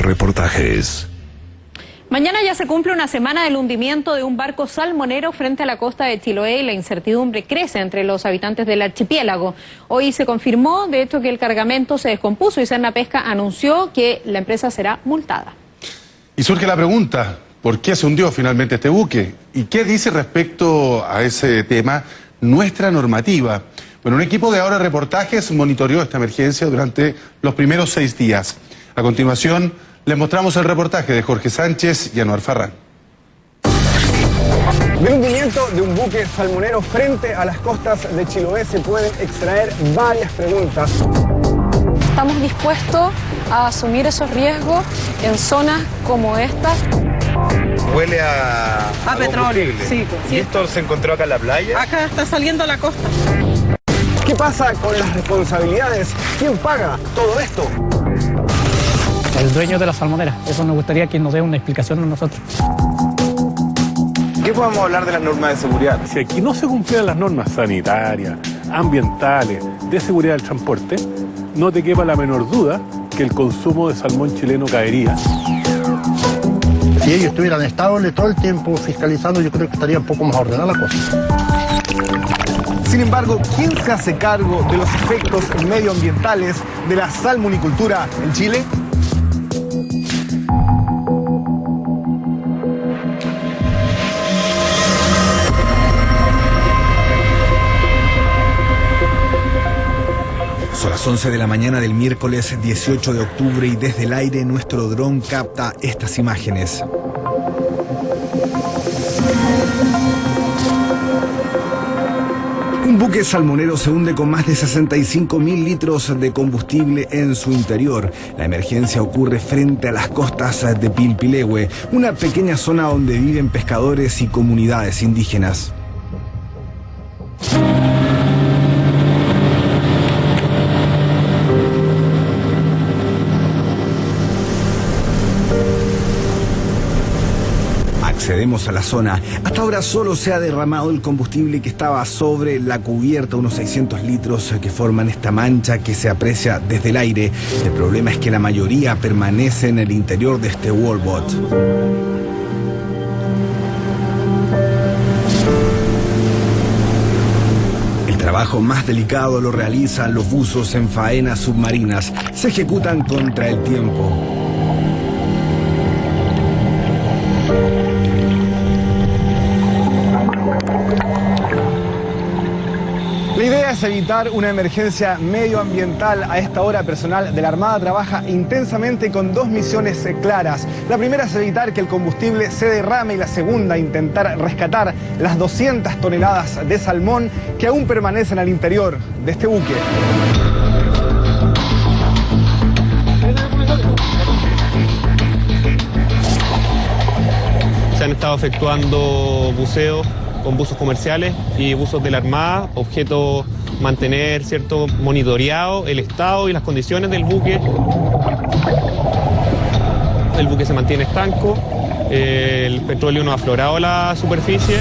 Reportajes. Mañana ya se cumple una semana del hundimiento de un barco salmonero frente a la costa de Chiloé y la incertidumbre crece entre los habitantes del archipiélago. Hoy se confirmó, de hecho, que el cargamento se descompuso y Serna Pesca anunció que la empresa será multada. Y surge la pregunta, ¿por qué se hundió finalmente este buque? ¿Y qué dice respecto a ese tema nuestra normativa? Bueno, un equipo de Ahora Reportajes monitoreó esta emergencia durante los primeros 6 días. A continuación, les mostramos el reportaje de Jorge Sánchez y Anuar Farrán. Del hundimiento de un buque salmonero frente a las costas de Chiloé se pueden extraer varias preguntas. Estamos dispuestos a asumir esos riesgos en zonas como esta. Huele a petróleo, sí. ¿Y esto se encontró acá en la playa? Acá está saliendo a la costa. ¿Qué pasa con las responsabilidades? ¿Quién paga todo esto? El dueño de la salmonera. Eso nos gustaría que nos dé una explicación a nosotros. ¿Qué podemos hablar de las normas de seguridad? Si aquí no se cumplieran las normas sanitarias, ambientales, de seguridad del transporte, no te quepa la menor duda que el consumo de salmón chileno caería. Si ellos estuvieran estables todo el tiempo fiscalizando, yo creo que estaría un poco más ordenada la cosa. Sin embargo, ¿quién se hace cargo de los efectos medioambientales de la salmonicultura en Chile? Son las 11 de la mañana del miércoles 18 de octubre y desde el aire nuestro dron capta estas imágenes. Un buque salmonero se hunde con más de 65.000 litros de combustible en su interior. La emergencia ocurre frente a las costas de Pilpilehue, una pequeña zona donde viven pescadores y comunidades indígenas. Accedemos a la zona. Hasta ahora solo se ha derramado el combustible que estaba sobre la cubierta, unos 600 litros que forman esta mancha que se aprecia desde el aire. El problema es que la mayoría permanece en el interior de este wallboat. El trabajo más delicado lo realizan los buzos en faenas submarinas. Se ejecutan contra el tiempo. La idea es evitar una emergencia medioambiental. A esta hora, personal de la Armada trabaja intensamente con 2 misiones claras. La primera es evitar que el combustible se derrame y la segunda, intentar rescatar las 200 toneladas de salmón que aún permanecen al interior de este buque. Se han estado efectuando buceos con buzos comerciales y buzos de la Armada, objeto mantener monitoreado el estado y las condiciones del buque. El buque se mantiene estanco, el petróleo no ha aflorado a la superficie.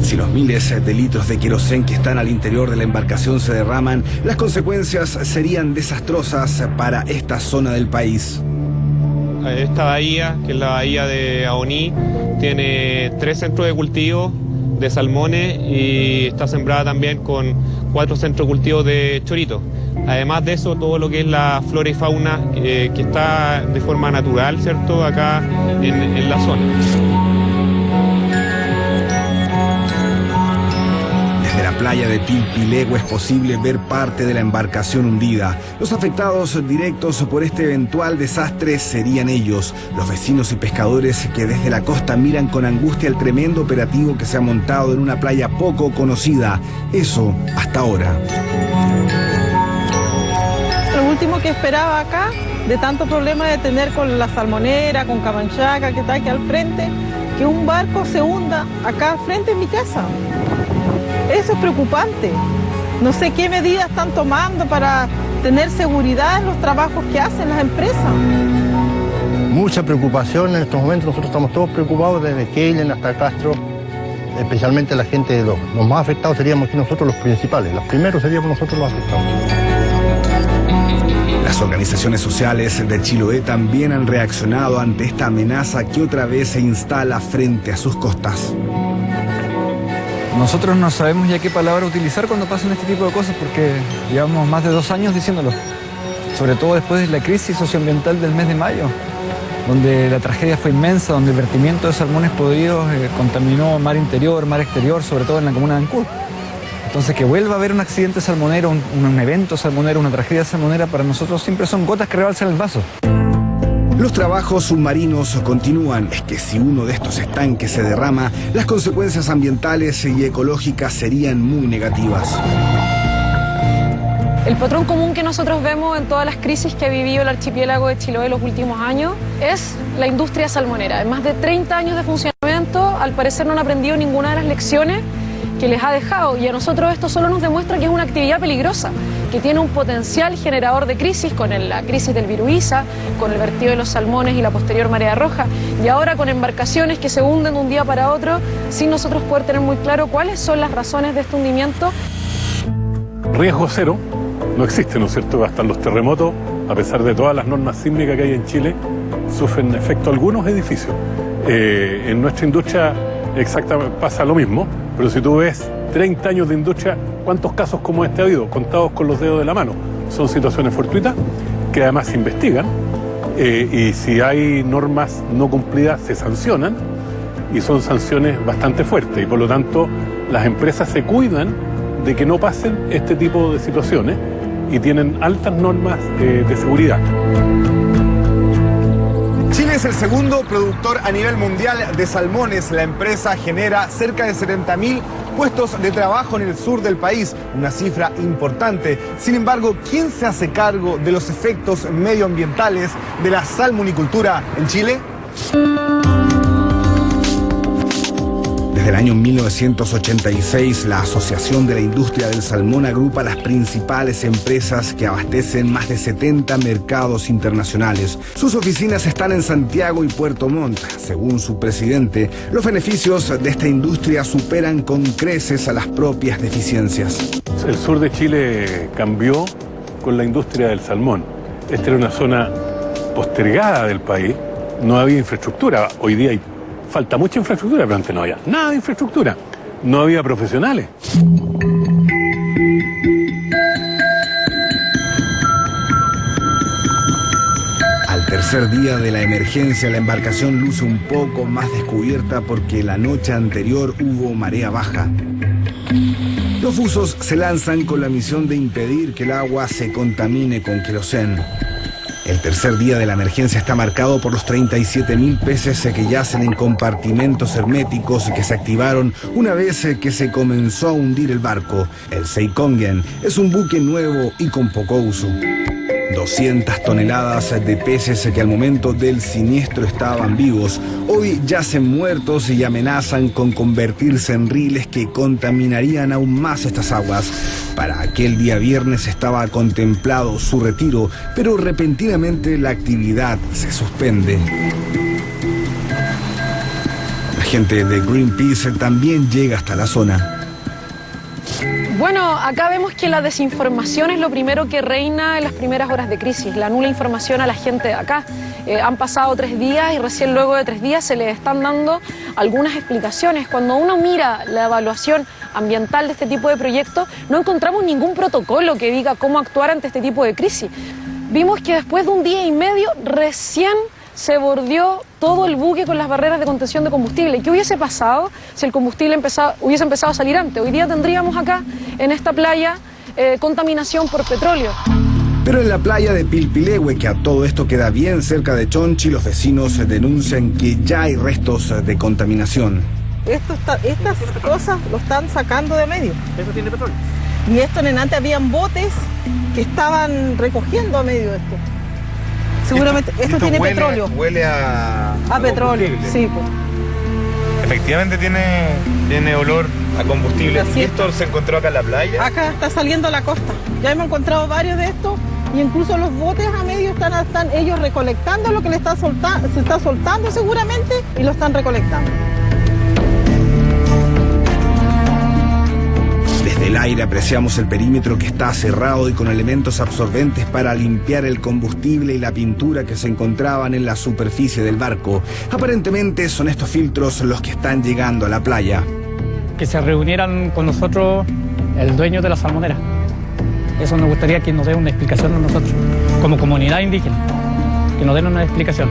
Si los miles de litros de querosén que están al interior de la embarcación se derraman, las consecuencias serían desastrosas para esta zona del país. Esta bahía, que es la bahía de Aoní, tiene 3 centros de cultivo de salmones y está sembrada también con 4 centros de cultivo de choritos. Además de eso, todo lo que es la flora y fauna que está de forma natural, ¿cierto?, acá en la zona. Desde la playa de Pilpilehue es posible ver parte de la embarcación hundida. Los afectados directos por este eventual desastre serían ellos, los vecinos y pescadores que desde la costa miran con angustia el tremendo operativo que se ha montado en una playa poco conocida. Eso hasta ahora. Lo último que esperaba acá, de tanto problema de tener con la salmonera, con Camanchaca, que está aquí al frente, que un barco se hunda acá al frente en mi casa. Eso es preocupante. No sé qué medidas están tomando para tener seguridad en los trabajos que hacen las empresas. Mucha preocupación en estos momentos. Nosotros estamos todos preocupados desde Keilen hasta Castro. especialmente la gente, los más afectados seríamos aquí nosotros los principales, los primeros seríamos nosotros los afectados. Las organizaciones sociales de Chiloé también han reaccionado ante esta amenaza que otra vez se instala frente a sus costas. Nosotros no sabemos ya qué palabra utilizar cuando pasan este tipo de cosas porque llevamos más de 2 años diciéndolo. Sobre todo después de la crisis socioambiental del mes de mayo, donde la tragedia fue inmensa, donde el vertimiento de salmones podridos contaminó mar interior, mar exterior, sobre todo en la comuna de Ancud. Entonces que vuelva a haber un accidente salmonero, un evento salmonero, una tragedia salmonera, para nosotros siempre son gotas que rebalsan el vaso. Los trabajos submarinos continúan. Es que si uno de estos estanques se derrama, las consecuencias ambientales y ecológicas serían muy negativas. El patrón común que nosotros vemos en todas las crisis que ha vivido el archipiélago de Chiloé en los últimos años es la industria salmonera. En más de 30 años de funcionamiento, al parecer no han aprendido ninguna de las lecciones que les ha dejado, y a nosotros esto solo nos demuestra que es una actividad peligrosa, que tiene un potencial generador de crisis, con la crisis del Viruísa, con el vertido de los salmones y la posterior marea roja, y ahora con embarcaciones que se hunden de un día para otro sin nosotros poder tener muy claro cuáles son las razones de este hundimiento. Riesgo cero no existe, ¿no es cierto? Hasta los terremotos, a pesar de todas las normas sísmicas que hay en Chile, sufren efecto algunos edificios. En nuestra industria exactamente pasa lo mismo, pero si tú ves 30 años de industria, ¿cuántos casos como este ha habido? Contados con los dedos de la mano. Son situaciones fortuitas que además se investigan y si hay normas no cumplidas se sancionan, y son sanciones bastante fuertes, y por lo tanto las empresas se cuidan de que no pasen este tipo de situaciones y tienen altas normas de seguridad. Chile es el segundo productor a nivel mundial de salmones. La empresa genera cerca de 70.000 puestos de trabajo en el sur del país, una cifra importante. Sin embargo, ¿quién se hace cargo de los efectos medioambientales de la salmonicultura en Chile? Desde el año 1986, la Asociación de la Industria del Salmón agrupa las principales empresas que abastecen más de 70 mercados internacionales. Sus oficinas están en Santiago y Puerto Montt. Según su presidente, los beneficios de esta industria superan con creces a las propias deficiencias. El sur de Chile cambió con la industria del salmón. Esta era una zona postergada del país, no había infraestructura. Hoy día falta mucha infraestructura, pero antes no había nada de infraestructura, no había profesionales. Al tercer día de la emergencia, la embarcación luce un poco más descubierta porque la noche anterior hubo marea baja. Los buzos se lanzan con la misión de impedir que el agua se contamine con queroseno. El tercer día de la emergencia está marcado por los 37.000 peces que yacen en compartimentos herméticos que se activaron una vez que se comenzó a hundir el barco. El Seikongen es un buque nuevo y con poco uso. 200 toneladas de peces que al momento del siniestro estaban vivos, hoy yacen muertos y amenazan con convertirse en riles que contaminarían aún más estas aguas. Para aquel día viernes estaba contemplado su retiro, pero repentinamente la actividad se suspende. La gente de Greenpeace también llega hasta la zona. Bueno, acá vemos que la desinformación es lo primero que reina en las primeras horas de crisis, la nula información a la gente de acá. Han pasado 3 días y recién luego de 3 días se les están dando algunas explicaciones. Cuando uno mira la evaluación ambiental de este tipo de proyectos, no encontramos ningún protocolo que diga cómo actuar ante este tipo de crisis. Vimos que después de 1 día y medio recién se bordeó todo el buque con las barreras de contención de combustible. ¿Qué hubiese pasado si el combustible hubiese empezado a salir antes? Hoy día tendríamos acá, en esta playa, contaminación por petróleo. Pero en la playa de Pilpilehue, que a todo esto queda bien cerca de Chonchi, los vecinos denuncian que ya hay restos de contaminación. Estas cosas lo están sacando de medio. ¿Eso tiene petróleo? Y esto en antes habían botes que estaban recogiendo a medio de esto. Seguramente esto tiene petróleo. Huele a petróleo, sí. Pues. Efectivamente tiene olor a combustible. ¿Y esto se encontró acá en la playa? Acá está saliendo a la costa. Ya hemos encontrado varios de estos y incluso los botes a medio están ellos recolectando lo que se está soltando seguramente y lo están recolectando. aire apreciamos el perímetro que está cerrado y con elementos absorbentes para limpiar el combustible y la pintura que se encontraban en la superficie del barco. Aparentemente son estos filtros los que están llegando a la playa. Que se reunieran con nosotros el dueño de la salmonera. Eso nos gustaría que nos dé una explicación a nosotros, como comunidad indígena, que nos den una explicación.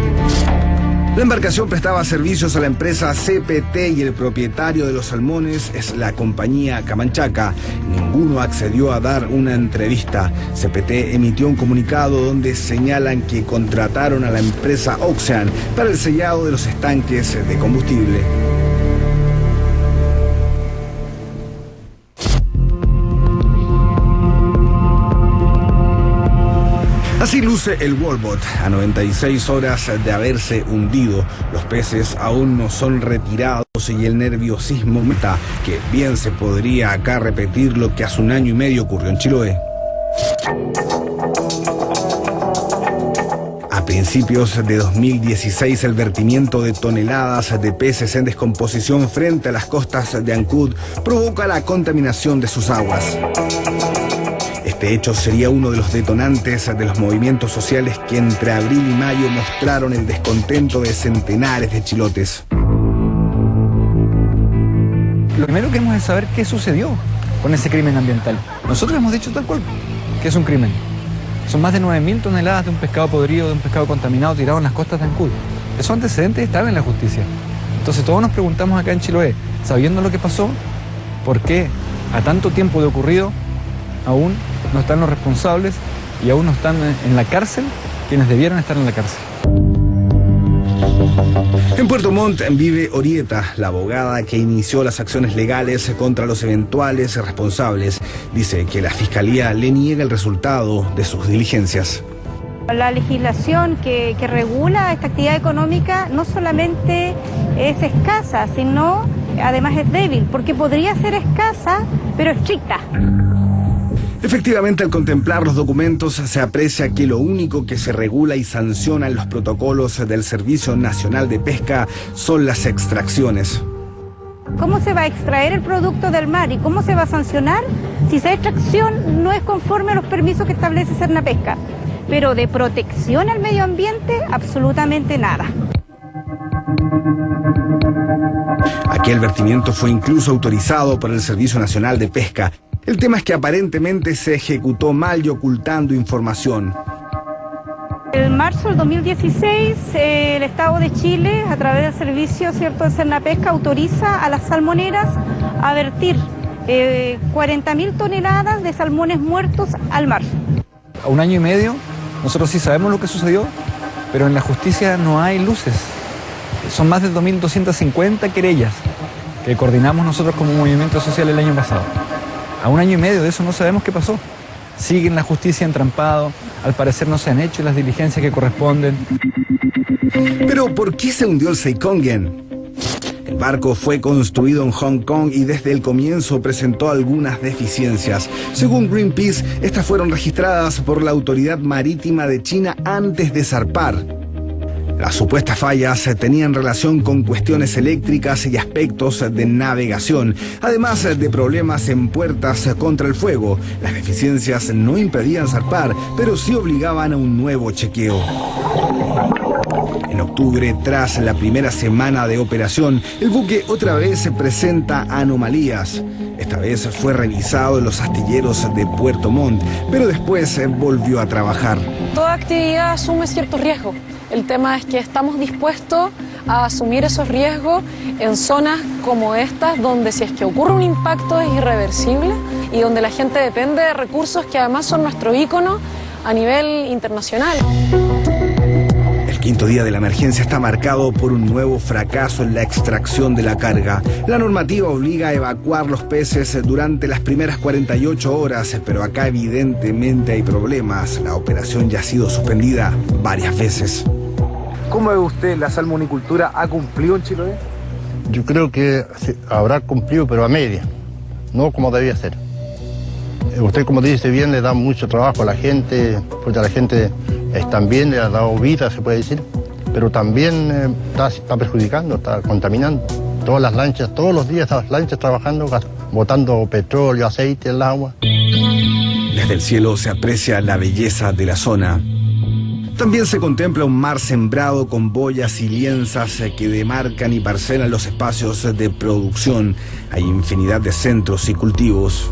La embarcación prestaba servicios a la empresa CPT y el propietario de los salmones es la compañía Camanchaca. Ninguno accedió a dar una entrevista. CPT emitió un comunicado donde señalan que contrataron a la empresa Ocean para el sellado de los estanques de combustible. Así luce el Walbot, a 96 horas de haberse hundido. Los peces aún no son retirados y el nerviosismo meta, que bien se podría acá repetir lo que hace 1 año y medio ocurrió en Chiloé. A principios de 2016, el vertimiento de toneladas de peces en descomposición frente a las costas de Ancud provoca la contaminación de sus aguas. Este hecho sería uno de los detonantes de los movimientos sociales que entre abril y mayo mostraron el descontento de centenares de chilotes. Lo primero que queremos es saber qué sucedió con ese crimen ambiental. Nosotros hemos dicho tal cual que es un crimen. Son más de 9.000 toneladas de un pescado podrido, de un pescado contaminado tirado en las costas de Ancud. Esos antecedentes están en la justicia. Entonces todos nos preguntamos acá en Chiloé, sabiendo lo que pasó, ¿por qué a tanto tiempo de ocurrido aún no están los responsables y aún no están en la cárcel quienes debieran estar en la cárcel? En Puerto Montt vive Orieta, la abogada que inició las acciones legales contra los eventuales responsables. Dice que la Fiscalía le niega el resultado de sus diligencias. La legislación que regula esta actividad económica no solamente es escasa, sino además es débil, porque podría ser escasa, pero estricta. Efectivamente, al contemplar los documentos se aprecia que lo único que se regula y sanciona en los protocolos del Servicio Nacional de Pesca son las extracciones. ¿Cómo se va a extraer el producto del mar y cómo se va a sancionar si esa extracción no es conforme a los permisos que establece Sernapesca? Pero de protección al medio ambiente, absolutamente nada. Aquel vertimiento fue incluso autorizado por el Servicio Nacional de Pesca. El tema es que aparentemente se ejecutó mal y ocultando información. En marzo del 2016, el Estado de Chile, a través del servicio de Sernapesca, autoriza a las salmoneras a vertir 40.000 toneladas de salmones muertos al mar. A 1 año y medio, nosotros sí sabemos lo que sucedió, pero en la justicia no hay luces. Son más de 2.250 querellas que coordinamos nosotros como movimiento social el año pasado. A 1 año y medio de eso no sabemos qué pasó. Sigue en la justicia entrampado, al parecer no se han hecho las diligencias que corresponden. Pero ¿por qué se hundió el Seikongen? El barco fue construido en Hong Kong y desde el comienzo presentó algunas deficiencias. Según Greenpeace, estas fueron registradas por la Autoridad Marítima de China antes de zarpar. Las supuestas fallas tenían relación con cuestiones eléctricas y aspectos de navegación, además de problemas en puertas contra el fuego. Las deficiencias no impedían zarpar, pero sí obligaban a un nuevo chequeo. En octubre, tras la primera semana de operación, el buque otra vez se presenta anomalías. Esta vez fue revisado en los astilleros de Puerto Montt, pero después volvió a trabajar. Toda actividad asume cierto riesgo. El tema es que estamos dispuestos a asumir esos riesgos en zonas como estas, donde si es que ocurre un impacto es irreversible y donde la gente depende de recursos que además son nuestro ícono a nivel internacional. El quinto día de la emergencia está marcado por un nuevo fracaso en la extracción de la carga. La normativa obliga a evacuar los peces durante las primeras 48 horas, pero acá evidentemente hay problemas. La operación ya ha sido suspendida varias veces. ¿Cómo ve usted la salmonicultura? ¿Ha cumplido en Chiloé? Yo creo que sí, habrá cumplido, pero a media, no como debía ser. Usted, como dice bien, le da mucho trabajo a la gente, porque a la gente también le ha dado vida, se puede decir, pero también está perjudicando, está contaminando. Todas las lanchas, todos los días las lanchas trabajando, botando petróleo, aceite en el agua. Desde el cielo se aprecia la belleza de la zona. También se contempla un mar sembrado con boyas y lienzas que demarcan y parcelan los espacios de producción. Hay infinidad de centros y cultivos.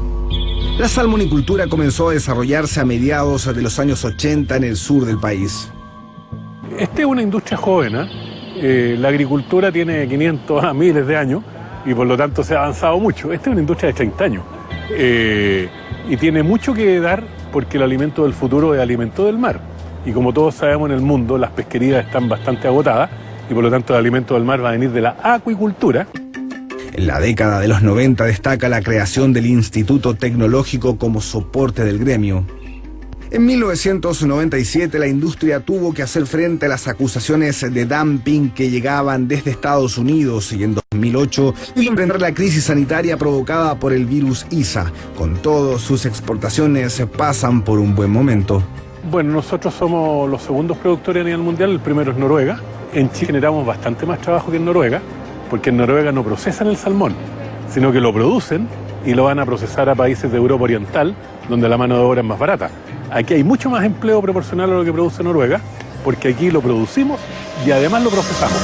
La salmonicultura comenzó a desarrollarse a mediados de los años 80 en el sur del país. Esta es una industria joven, ¿eh? La agricultura tiene 500 a miles de años y por lo tanto se ha avanzado mucho. Esta es una industria de 30 años y tiene mucho que dar porque el alimento del futuro es alimento del mar. Y como todos sabemos en el mundo, las pesquerías están bastante agotadas y por lo tanto el alimento del mar va a venir de la acuicultura. En la década de los 90 destaca la creación del Instituto Tecnológico como soporte del gremio. En 1997 la industria tuvo que hacer frente a las acusaciones de dumping que llegaban desde Estados Unidos y en 2008 hizo enfrentar la crisis sanitaria provocada por el virus ISA. Con todo, sus exportaciones pasan por un buen momento. Bueno, nosotros somos los segundos productores a nivel mundial, el primero es Noruega. En Chile generamos bastante más trabajo que en Noruega, porque en Noruega no procesan el salmón, sino que lo producen y lo van a procesar a países de Europa Oriental, donde la mano de obra es más barata. Aquí hay mucho más empleo proporcional a lo que produce Noruega, porque aquí lo producimos y además lo procesamos.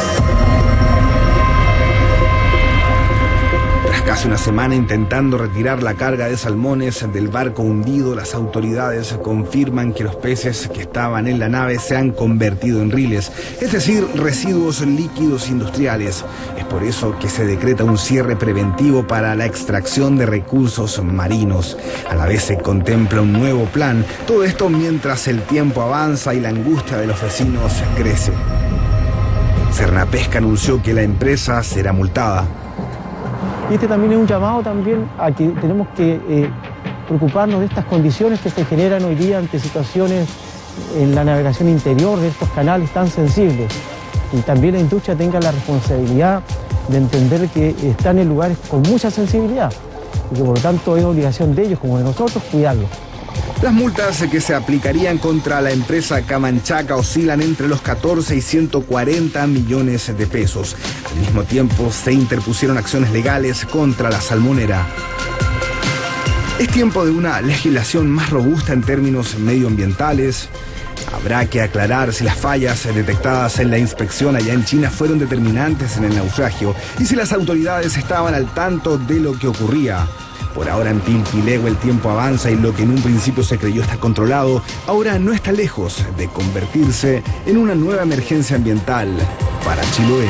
Tras casi una semana intentando retirar la carga de salmones del barco hundido, las autoridades confirman que los peces que estaban en la nave se han convertido en riles, es decir, residuos líquidos industriales. Es por eso que se decreta un cierre preventivo para la extracción de recursos marinos. A la vez se contempla un nuevo plan, todo esto mientras el tiempo avanza y la angustia de los vecinos crece. Cernapesca anunció que la empresa será multada. Y este también es un llamado también a que tenemos que preocuparnos de estas condiciones que se generan hoy día ante situaciones en la navegación interior de estos canales tan sensibles. Y también la industria tenga la responsabilidad de entender que están en lugares con mucha sensibilidad y que por lo tanto es obligación de ellos como de nosotros cuidarlos. Las multas que se aplicarían contra la empresa Camanchaca oscilan entre los 14 y 140 millones de pesos. Al mismo tiempo, se interpusieron acciones legales contra la salmonera. Es tiempo de una legislación más robusta en términos medioambientales. Habrá que aclarar si las fallas detectadas en la inspección allá en China fueron determinantes en el naufragio y si las autoridades estaban al tanto de lo que ocurría. Por ahora en Pilpilegua el tiempo avanza y lo que en un principio se creyó estar controlado, ahora no está lejos de convertirse en una nueva emergencia ambiental para Chiloé.